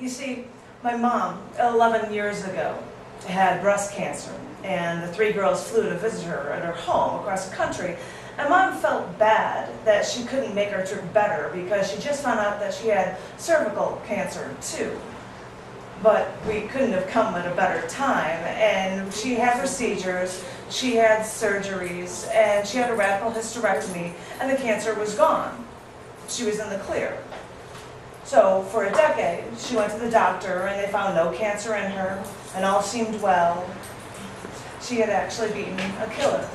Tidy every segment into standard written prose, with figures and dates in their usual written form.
You see, my mom, 11 years ago, had breast cancer, and the 3 girls flew to visit her at her home across the country. And Mom felt bad that she couldn't make her trip better because she just found out that she had cervical cancer too. But we couldn't have come at a better time, and she had procedures, she had surgeries, and she had a radical hysterectomy, and the cancer was gone. She was in the clear. So for a decade, she went to the doctor, and they found no cancer in her, and all seemed well. She had actually beaten a killer.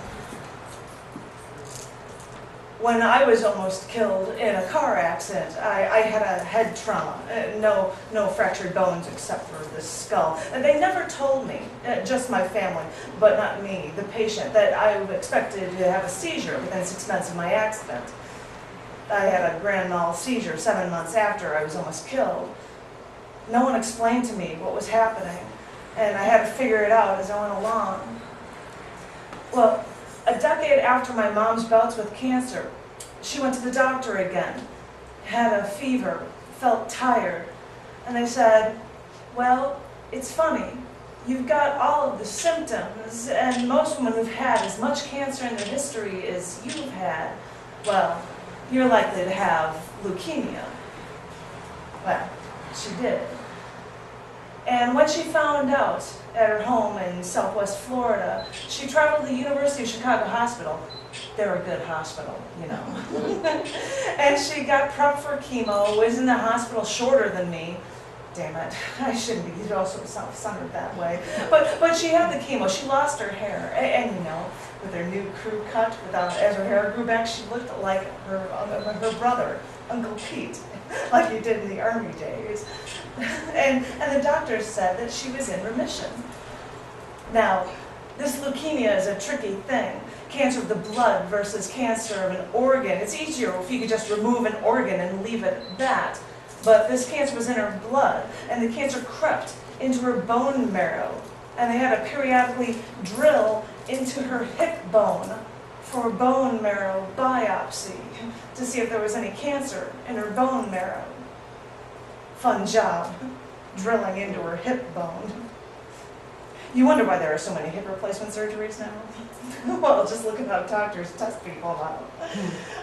When I was almost killed in a car accident, I had a head trauma, no fractured bones except for the skull. And they never told me, just my family, but not me, the patient, that I expected to have a seizure within 6 months of my accident. I had a grand mal seizure 7 months after I was almost killed. No one explained to me what was happening, and I had to figure it out as I went along. Well, a decade after my mom's bouts with cancer, she went to the doctor again, had a fever, felt tired, and they said, well, it's funny, you've got all of the symptoms, and most women who've had as much cancer in their history as you've had, well, you're likely to have leukemia. Well, she did. And when she found out at her home in Southwest Florida, she traveled to the University of Chicago Hospital. They're a good hospital, you know. And she got prepped for chemo, was in the hospital shorter than me. Damn it, I shouldn't be all so self-centered that way. But she had the chemo, she lost her hair. And you know, with her new crew cut, as her hair grew back, she looked like her brother, Uncle Pete, like he did in the Army days. And the doctors said that she was in remission. Now, this leukemia is a tricky thing. Cancer of the blood versus cancer of an organ. It's easier if you could just remove an organ and leave it at that. But this cancer was in her blood, and the cancer crept into her bone marrow. And they had to periodically drill into her hip bone for a bone marrow biopsy to see if there was any cancer in her bone marrow. Fun job, drilling into her hip bone. You wonder why there are so many hip replacement surgeries now? Well, just look at how doctors test people out.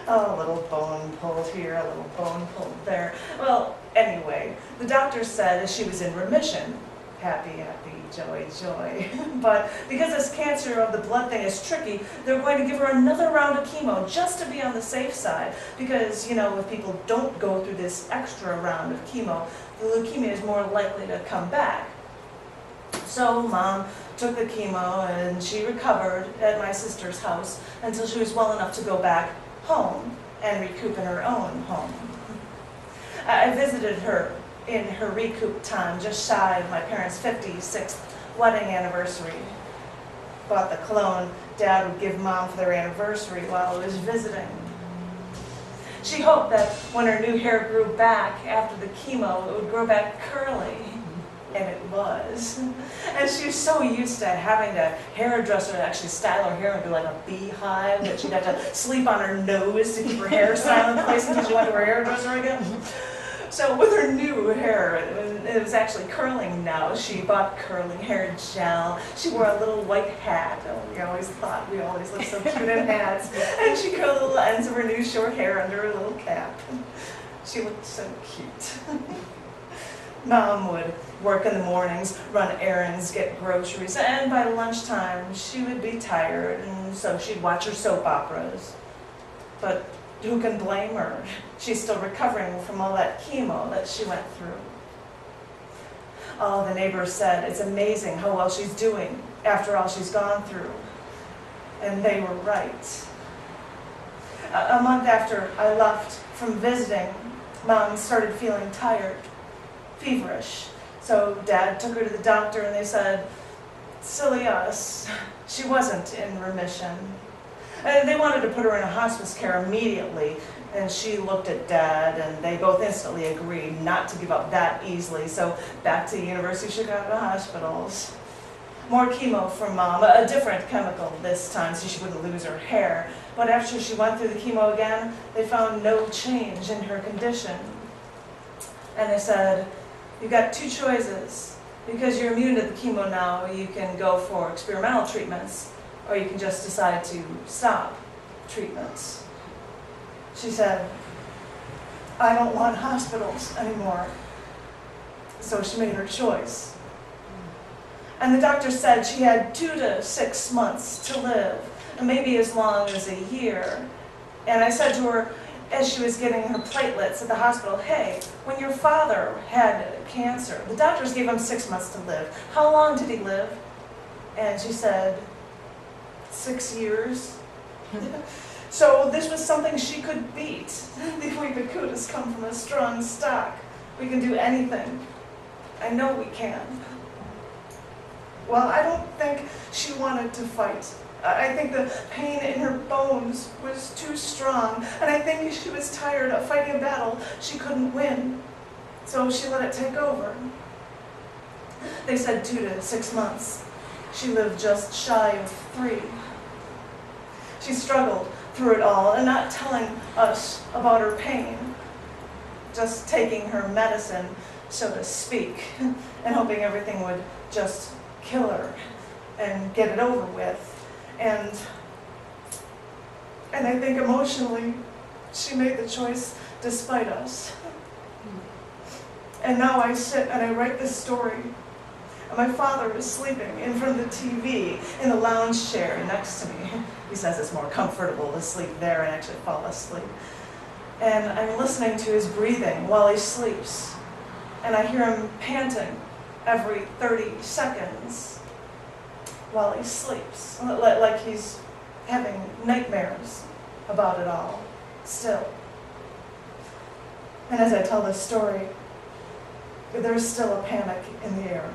Oh, a little bone pulled here, a little bone pulled there. Well, anyway, the doctor said she was in remission. Happy, happy, joy, joy. But because this cancer of the blood thing is tricky, they're going to give her another round of chemo just to be on the safe side. Because, you know, if people don't go through this extra round of chemo, the leukemia is more likely to come back. So Mom took the chemo and she recovered at my sister's house until she was well enough to go back home and recoup in her own home. I visited her in her recoup time, just shy of my parents' 56th wedding anniversary. Bought the cologne Dad would give Mom for their anniversary while I was visiting. She hoped that when her new hair grew back after the chemo, it would grow back curly. And it was. And she was so used to having a hairdresser actually style her hair into like a beehive that she'd have to sleep on her nose to keep her hair style in place until she went to her hairdresser again. So with her new hair, it was actually curling now. She bought curling hair gel. She wore a little white hat. Oh, we always thought we always looked so cute in hats. And she curled the little ends of her new short hair under her little cap. She looked so cute. Mom would work in the mornings, run errands, get groceries, and by lunchtime she would be tired, and so she'd watch her soap operas. But who can blame her? She's still recovering from all that chemo that she went through. All the neighbors said, it's amazing how well she's doing after all she's gone through. And they were right. A month after I left from visiting, Mom started feeling tired, feverish. So Dad took her to the doctor and they said, silly us, she wasn't in remission. They wanted to put her in a hospice care immediately, and she looked at Dad and they both instantly agreed not to give up that easily. So back to the University of Chicago hospitals. More chemo for Mom, a different chemical this time so she wouldn't lose her hair. But after she went through the chemo again, they found no change in her condition. And they said, You got two choices. Because you're immune to the chemo now, you can go for experimental treatments, or you can just decide to stop treatments. She said, I don't want hospitals anymore. So she made her choice. And the doctor said she had 2 to 6 months to live, and maybe as long as a year. And I said to her, as she was getting her platelets at the hospital, hey, when your father had cancer, the doctors gave him 6 months to live. How long did he live? And she said, 6 years. So this was something she could beat. The Kuypers come from a strong stock. We can do anything. I know we can. Well, I don't think she wanted to fight. I think the pain in her bones was too strong, and I think she was tired of fighting a battle she couldn't win. So she let it take over. They said 2 to 6 months. She lived just shy of 3. She struggled through it all and not telling us about her pain, just taking her medicine, so to speak, and hoping everything would just kill her and get it over with. And I think emotionally, she made the choice despite us. And now I sit and I write this story. And my father is sleeping in front of the TV in the lounge chair next to me. He says it's more comfortable to sleep there and actually fall asleep. And I'm listening to his breathing while he sleeps. And I hear him panting every 30 seconds while he sleeps, like he's having nightmares about it all, still. And as I tell this story, there's still a panic in the air,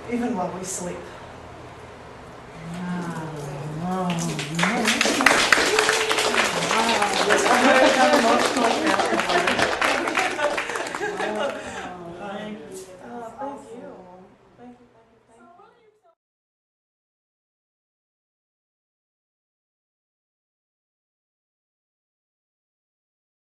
even while we sleep. Wow.